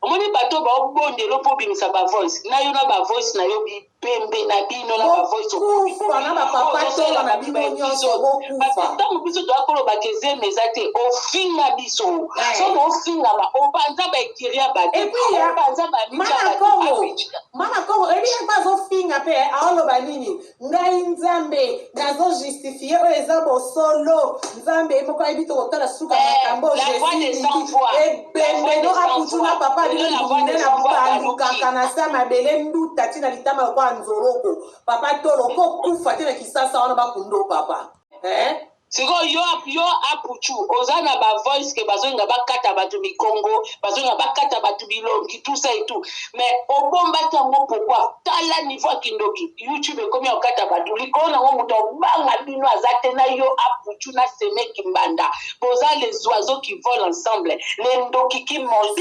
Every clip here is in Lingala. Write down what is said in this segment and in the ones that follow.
omoni bato ba bondelo po bimisa ba voice na yo na ba voice na yo bi pembe na bino na ba voice okufa na bapapa tola na bino nyonso bokufa ntango biso toakoloba keze mezate ofinga biso soki ofingama obanza baekiria bato obanza mana kongo ebiye bazofinga mpe aoloba nini ngai nzambe nazojustifie oyo eza bosolo nzambe moko ayebi tokotala suka makambo ebembeno aputu na papa bino libunde na bandukaka na sa mabele nduta ntina litama lokwa nzoloko papa tolo kokufa te na kisasa wana bakundo papa sikoyo yo apuchu oza na ba voice ke bazonga bakata bato mikongo bazonga bakata bato bilongi tout ça et tout mais obomba tango pourquoi tala niveau kindoki YouTube ekomi okata bato likona ngo muto banga bino azate na yo apuchu na seme kimbanda boza les oiseaux qui volent ensemble les ndoki qui mangent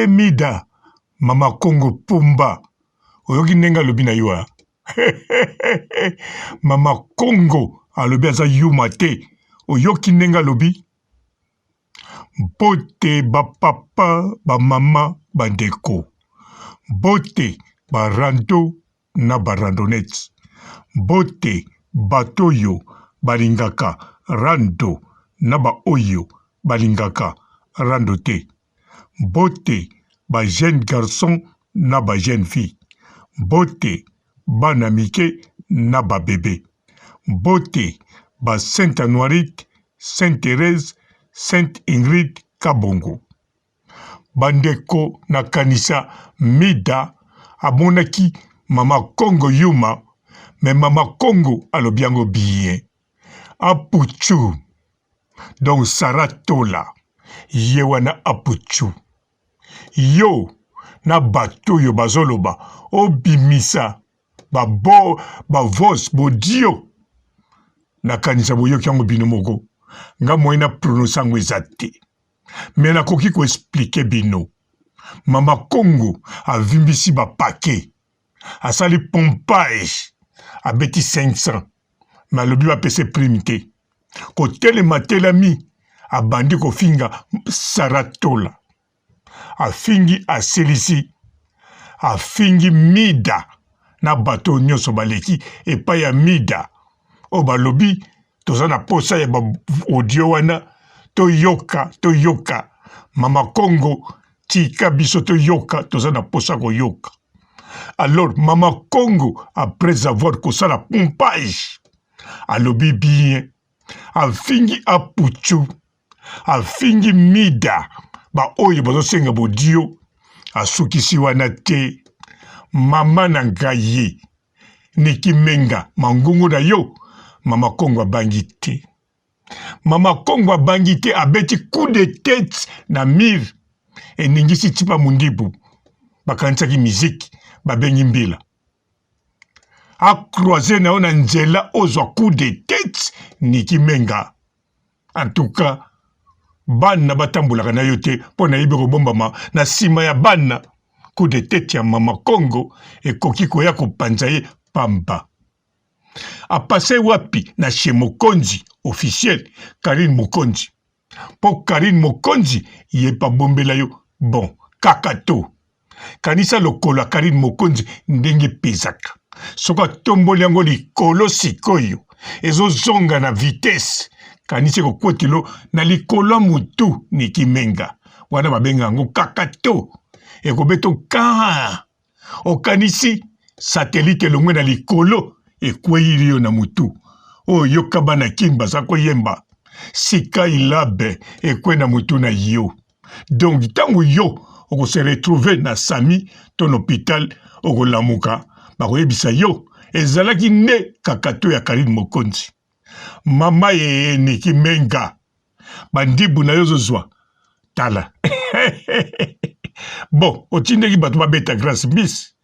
Mida Mama Congo Pumba oyoki nenga lobi na yo Mama Congo alobi aza yuma te oyoki nenga lobi bote bapapa bamama bandeko bote barando na barandonete bote batoyo balingaka rando na baoyo balingaka rando te bote ba jeune garçon na ba jeune fille bote bana mike na ba bébé bote ba Sainte Anuarite, Sainte Thérèse, Sainte Ingrid Kabongo bandeko na kanisa Mida amonaki Mama Congo yuma mais Mama Congo alobiango bien apuchu donc saratola yewana apuchu yo na bato yo bazoloba obimisa ba voice bodio na kanisa boyoki yango bino moko nga moyena prononce yango eza te me nakoki koexplike bino Mama Congo avimbisi bapake asali pompage abeti 500 me alobi bapese prime te kotelema telami abandi kofinga saratola afingi asilisi afingi Mida na bato nyonso baleki epai ya Mida o balobi toza na posa ya audio wana toyoka Mama Congo tika biso toyoka toza na posa koyoka alors Mama Congo après avoir kosala pompage alobi bien afingi apuchu afingi Mida ba oyo bazosenga bodio asukisi wana te mama na ngai Niki Menga mangungu na yo Mama Congo abangi te Mama Congo abangi te abeti coup de tête na mire eningisi tipa mundibu bakanisaki miziki babengi mbila akroise na yo na nzela ozwa coup de tête Niki Menga en tout cas bana batambulaka na yo te mpo na yebi kobombama na nsima ya bana coup de tête ya Mama Congo ekoki koya kopanza ye pamba apase wapi na chez Mokonzi officiel Karine Mokonzi mpo Karine Mokonzi ye pa bombela yo bon kakato kanisa lokolo ya Karine Mokonzi ndenge pezaka soki atomboli yango likolo sikoyo ezozonga na vitesse kanisa kokwetelo na likolo mutu Niki Menga wana babenga yango kakato ekobeto ka okanisi satellite longwe na likolo ekweyiri yo na mutu oyo kabana kimba za koyemba sika ilabe ekwe na mutu na yo donc tango yo oko se retrouver na sami ton hôpital oko lamuka bakoyebisa yo ezalaki nde kakato ya Karine Mokonzi mama ye Niki Menga bandibu na yo zozwa tala bon otindeki bato babeta Grace Mbisi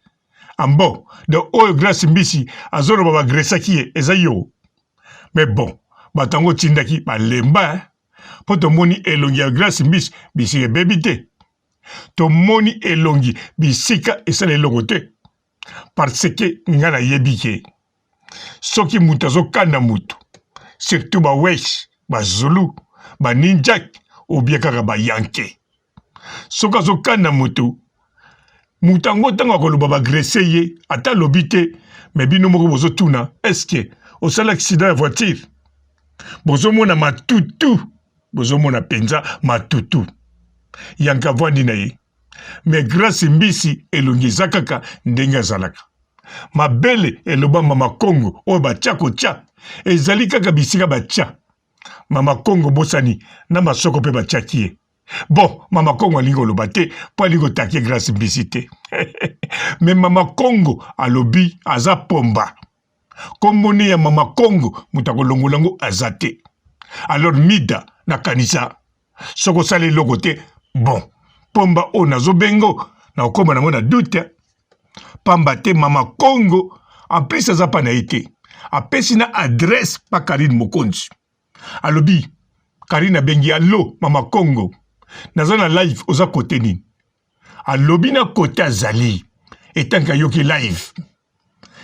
ambo de oyo Grace Mbisi azoloba bagresaki ye eza yo mais bon batango tindaki balemba po tomoni elongi ya Grace Mbisi bisika ebebi te tomoni elongi bisika esala elongo te parce que nga nayebi ke soki mutu azokanda mutu surtout bawesh bazulu baninjak ou bien kaka bayanke soki azokanda moto yango ntango akoloba bagrese ye ata alobi te me bino moko bozotuna eske osala accident ya voiture bozomona matutu bozomona mpenza matutu yanka avwandi na ye me grâce mbisi elongi eza kaka ndenge azalaka mabele eloba mama kongo oyo batya kotya ezali kaka bisika batya mama kongo bosani na masoko mpe batyaki ye bon mama kongo alingi oloba te mpo alingi otake grâce mbisi te me mama kongo alobi aza pomba kombone ya mama kongo moto akolongola yango aza te alors mida nakanisa soki osala eloko te bon pomba oyo nazobengo na okoma nango na dute pamba te mama kongo en plus aza pa na ye te apesi na adresse pa Karine Mokonzi alobi Karine abengi alo mama kongo naza na live oza kote nini alobi na kote azali etanka yoki live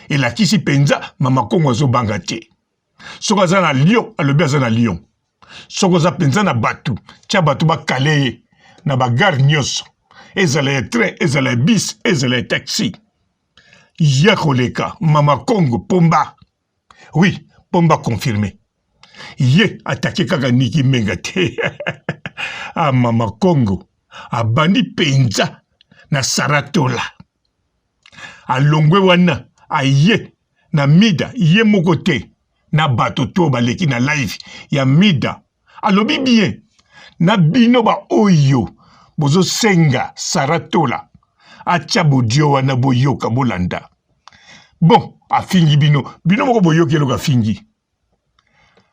elakisi mpenza mama kongo azobanga te soki aza na Lyon alobi aza na Lyon soki oza mpenza na bato tia bato bakale ye na bagare nyonso ezala ya train ezala ya bis ezala ya taxi ya koleka mama kongo pomba oui pomba confirmé ye atake kaka Niki Menga te ah mama kongo abandi penza na saratola alongwe wana aye na mida ye moko te na bato to baleki na live ya mida alobi bien na bino ba oyo bozo senga saratola acha bodio wana boyoka bolanda bon afingi bino moko boyoki eloko afingi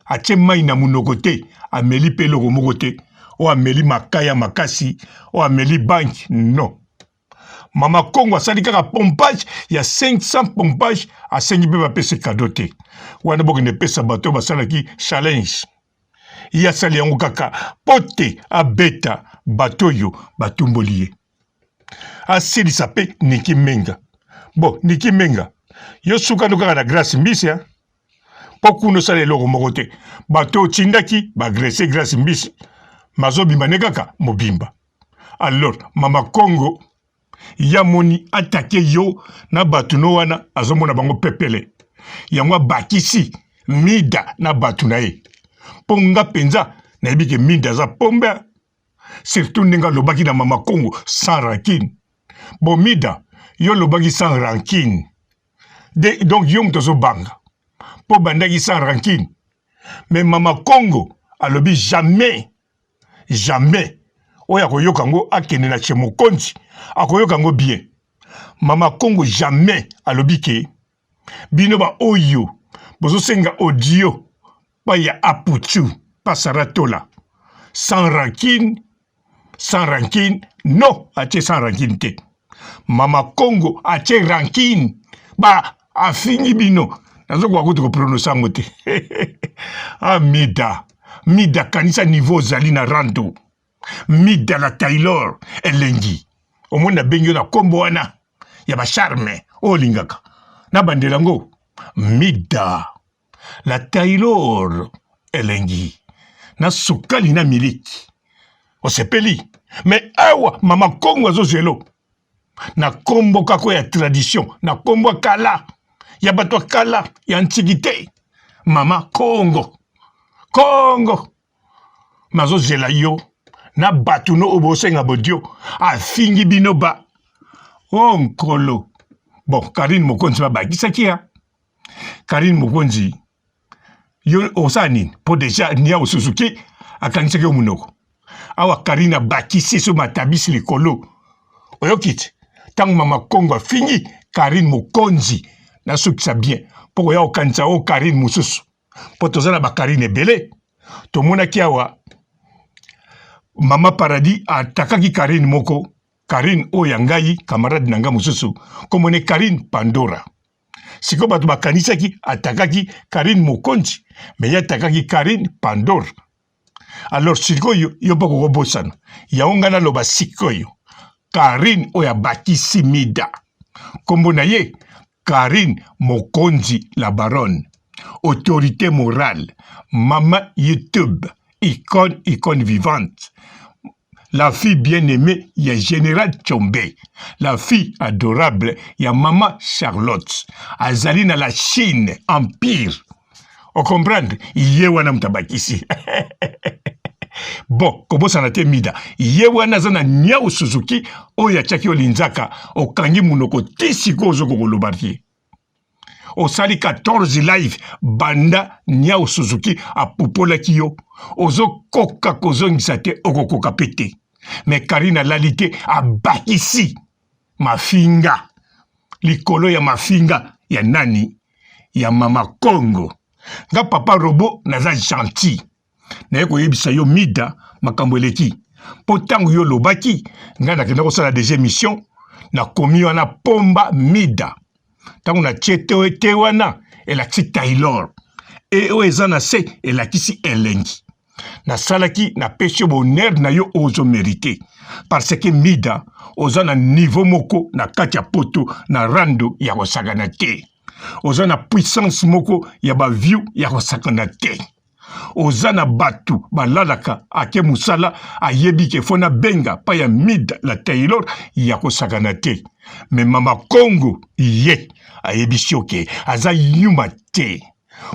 ache mai na munoko te ameli mpe eloko moko te o ameli makaya makasi o ameli banki non mama kongo asali kaka pompage ya 500 pompage asengi mpe bapesa kado te wana bokende pesa bato basalaki challenge ye asali yango kaka po te abeta bato oyo batumboli ye asilisa mpe Niki Menga bon Niki Menga yo sukano kaka na grâce mbisi mpo kuna osala eloko moko te bato otindaki bagrese grâce mbisi mazobimba ne kaka mobimba alors mama kongo ya moni atake yo na bato no wana azomona bango pepele yango abakisi mida na bato na ye mpo nga mpenza nayebi ke mida aza pombe surtout ndenge alobaki na mama kongo sans rancune bon mida yo lobaki sans rancune donc yo moto azobanga mpo bandaki sans rancune mais mama kongo alobi jamais oyo akoyoka yango akende na chez mokonzi akoyoka yango bien mama kongo jamais alobi ke bino ba oyo bozosenga audio pa ya apuchu pa saratola sans rancune non atie sans rancune te mama kongo atie rancune ba afingi bino nazokoka kuti koprononce yango te ah mida kanisa niveau ozali na rando mida la Taylor elengi omoni nabengi yo na kombo wana ya bacharme oyo olingaka na bandela yango mida la Taylor elengi na sukali na miliki osepeli me awa mama kongo azozelo na kombo kako ya tradition na kombo ya kala ya bato ya kala ya antiquité mama kongo mazozela yo na bato no obosenga bodio afingi bino ba onkolo bon Karine Mokonzi babakisaki ya Karine Mokonzi yo osala nini mpo deja nia osusuki akanisaki yo munoko awa Karine abakisi so matabisi likolo oyoki te ntango mama kongo afingi Karine Mokonzi nasukisa bien mpo koya kokanisa o Karine mosusu mpo toza na bakarine ebele tomonaki awa mama paradis atakaki Karine moko Karine oyo ya ngai camarade na ngai mosusu komone Karine Pandora sikoyo bato bakanisaki atakaki Karine Mokonzi me ye atakaki Karine Pandora alors sikoyo yo mpo kokobosana yango ngai naloba sikoyo Karine oyo abakisi mida kombo na ye Karine Mokonzi la baronne autorité morale, maman YouTube, icône vivante. La fille bien-aimée, il y a Général Tchombe. La fille adorable, il y a Maman Charlotte. Azaline à la Chine, Empire. On comprend? Il y a un ici. Bon, comment ça n'a été mida? Yewana zana Nyao Suzuki, Oya Chaki Olinzaka, Okangi Munoko Tisiko Ozoko Lobari. Osali 14 live, Banda Nyao Suzuki, a Popola Kiyo, Ozo Koka Kozon Sate, Okokoka Pete. Mais Karina Lalite a bakisi, ma finga. Likolo ya ma finga, ya nani, ya Mama Congo. Nga papa robot naza gentil. Na yeko yebisa yo mida makambo eleki po tango yo lobaki nga nakenda kosala des émissions na komi wana pomba mida tango na tieto te wana elakisi Taylor e o eza na se elakisi elengi na salaki na pesi bonheur na yo ozo mérité parce que mida oza na niveau moko na kati ya poto na rando ya kosakana te oza na puissance moko ya ba view ya kosakana te Ozana batu balalaka ake musala ayebi ke fona benga pa ya mida la Taylor ya kosakana te. Mais Mama Congo ye ayebi sioke aza yuma te.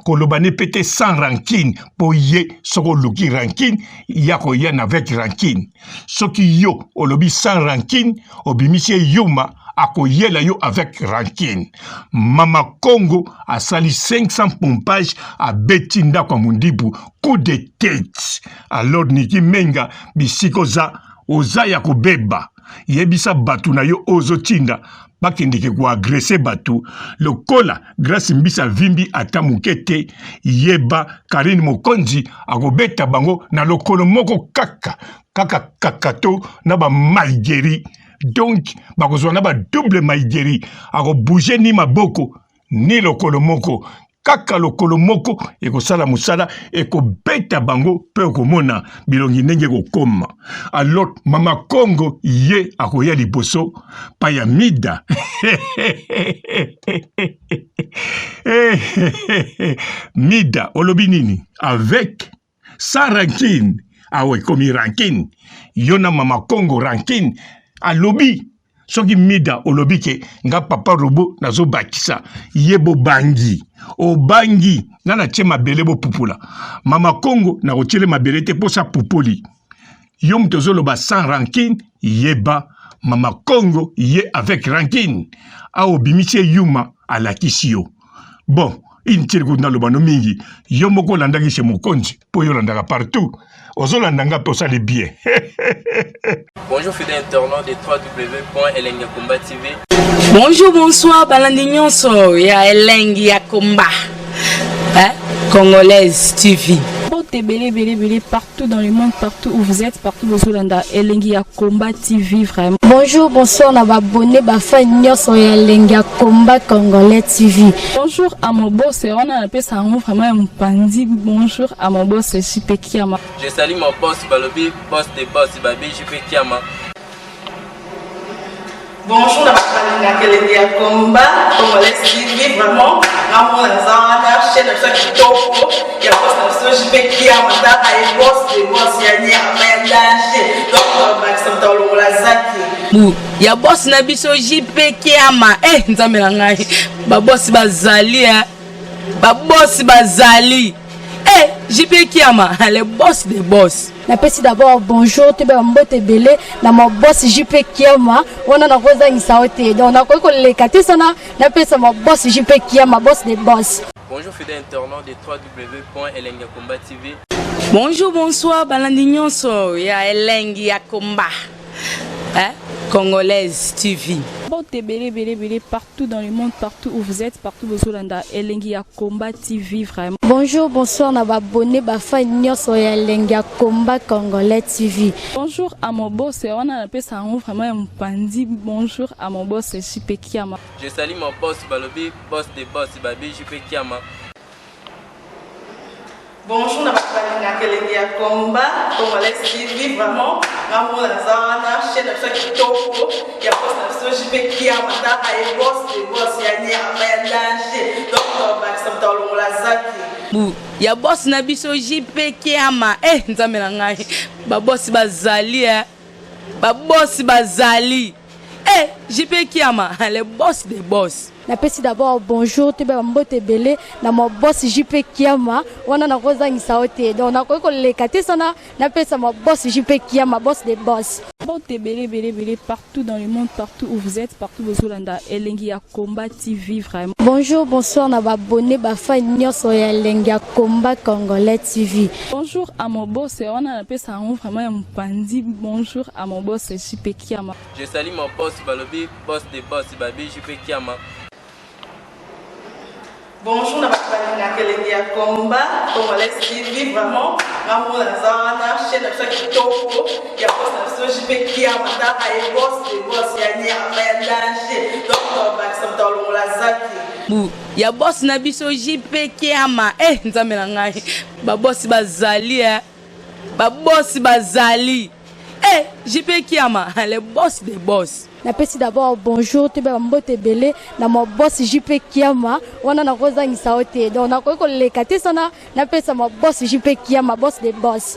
Kolobane pete sans rancune po ye soko luki rancune yako yan avec rancune. Soki yo olobi sans rancune obimisie yuma akoyela yo avec rancune. Mama Congo a sali 500 pompages à Betinda kwa mundibu coup de tête. Alors Niki Menga bisikoza oza ya kobeba yebisa batu na yo ozo tinda bakendeke kwa agresse batu lokola grâce mbisa vimbi ata mukete yeba Karine Mokonzi akobeta bango na lokolo moko kaka kakato na ba maigeri. Donc, bakozwa na ba double maigeri, ako bouger ni maboko, ni lokolo moko, kaka lokolo moko, eko sala musala, eko beta bango, pe okomona, bilongi nenge kokoma. Alors, Mama Congo, ye, ako ya liboso, pa ya mida. Mida, olobi nini, avec, sans rancune, awe komi rancune, yona Mama Congo rancune, alobi soki mida olobi ke nga papa robo nazo bakisa yebo bangi obangi nana tie mabele bo pupula Mama Congo na kotiele mabele te posa pupoli yom tozoloba sans rancune yeba Mama Congo ye avec rancune a obimisie yuma alakisi yo bon intir kuna lobano mingi yo moko landaki chez mokonzi po yo landaka partout ozolandanga posa les biens. Bonjour fidèles internautes de www.elengiakomba TV. Bonjour, bonsoir, balandignon so ya Elengi ya Komba. Congolaise TV. Belé partout dans le monde, partout où vous êtes, partout où vous êtes, Elengi ya Komba TV vraiment. Bonjour, bonsoir, on va abonné fan nyos ya Elengi ya Komba Congolais TV. Bonjour à mon boss, on a appelé ça vraiment un pandi. Bonjour à mon boss, JP Kiama. Je salue mon boss Balobi, boss des boss Babi JP Kiama. Bonjour, na Elengi ya Komba Congolais TV vraiment. Ramon Zana, chaîne de chaque topo, il y a pas de JP Kiama, et boss des boss ya ni aménagé. Donc on va s'entendre la zaki. Ya boss na biso JP Kiama. Nzambe na ngai. Ba boss bazali Ba boss bazali. JP Kiama, le boss des boss. Napesi d'abord bonjour, tu peux mbote belé na mon boss JP Kiama. On a na koza ngisaote. Donc on a ko le katisana, napesa mon boss JP Kiama, boss des boss. Bonjour fidèles internautes de www.elengiakomba TV. Bonjour, bonsoir, balandignon so ya Elengi ya Komba. Congolaise TV. Belé partout dans le monde, partout où vous êtes, partout où vous êtes, Elengi ya Komba TV vraiment. Bonjour, bonsoir, on va abonné fan nyos ya Elengi ya Komba Congolais TV. Bonjour à mon boss, on a appelé ça vraiment un pandi. Bonjour à mon boss JP Kiama. Je salue mon boss Balobi, boss des boss Babi JP Kiama. Bonjour, na kelenge ya komba congolais TV vraiment ngamona zana chaîne ça kitoko ya boss na so jipe kia mataka e boss de boss ya nyama ya danger donc ba samta longola zaki ya boss na biso jipe kiama nzambe na ngai ba boss bazali ba boss bazali jipe kiama le boss des boss. Napesi d'abord bonjour te ba mbote belé na mo boss JP Kiama wana na kozangisa ote donc na ko lekate sana napesa mo boss JP Kiama boss des boss. Mbote belé partout dans le monde, partout où vous êtes, partout où vous êtes, Elengi ya Komba TV vraiment. Bonjour, bonsoir na ba abonné ba fan nyonso ya Elengi ya Komba Congolais TV. Bonjour à mon boss, on a appelé ça vraiment un pandi. Bonjour à mon boss JP Kiama. Je salue mon boss Balobi, boss des boss Babi JP Kiama. Bonjour na bakali na kelenge ya komba congolais TV vraiment ngamona zana chaîne ça kitoko ya boss na so jipe kia mataka e boss de boss ya nyama ya danger donc ba samta longola zaki ya boss na biso JP Kiama nzambe na ngai ba boss bazali ba boss bazali JP Kiama le boss des boss. Napesi d'abord bonjour te ba mbote belé na mo boss JP Kiama wana na kozangisa ote donc na ko lekate sana napesa mo boss JP Kiama boss des boss.